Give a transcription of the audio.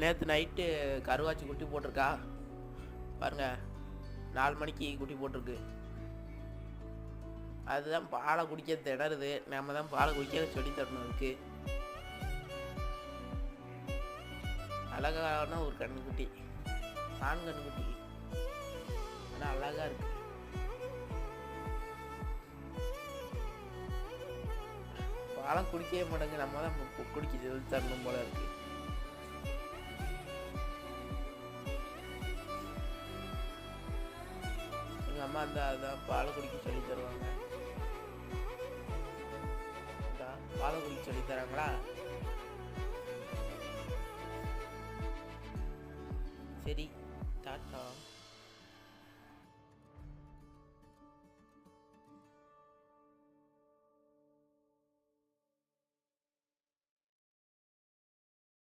நேற்று நைட்டு கருவாச்சி குட்டி போட்டிருக்கா பாருங்க. 4 மணிக்கு குட்டி போட்டிருக்கு. அதுதான் பாலை குடிக்க திணறுது. நம்ம தான் பாலை குடிக்க சொல்லி தரணும். அதுக்கு அழகான ஒரு கண்ணுக்குட்டி, ஆண் கண்ணுக்குட்டி. ஆனால் அழகா இருக்கு. பாலை குடிக்கவே மாட்டேங்க. நம்ம தான் குடிக்க சொல்லி தரணும் போல இருக்கு. எங்கள் அம்மா அதான் பாலை குடிக்க சொல்லி தருவாங்க. பாலை குடிக்க சொல்லி தராங்களா? சரி, டாட்டா.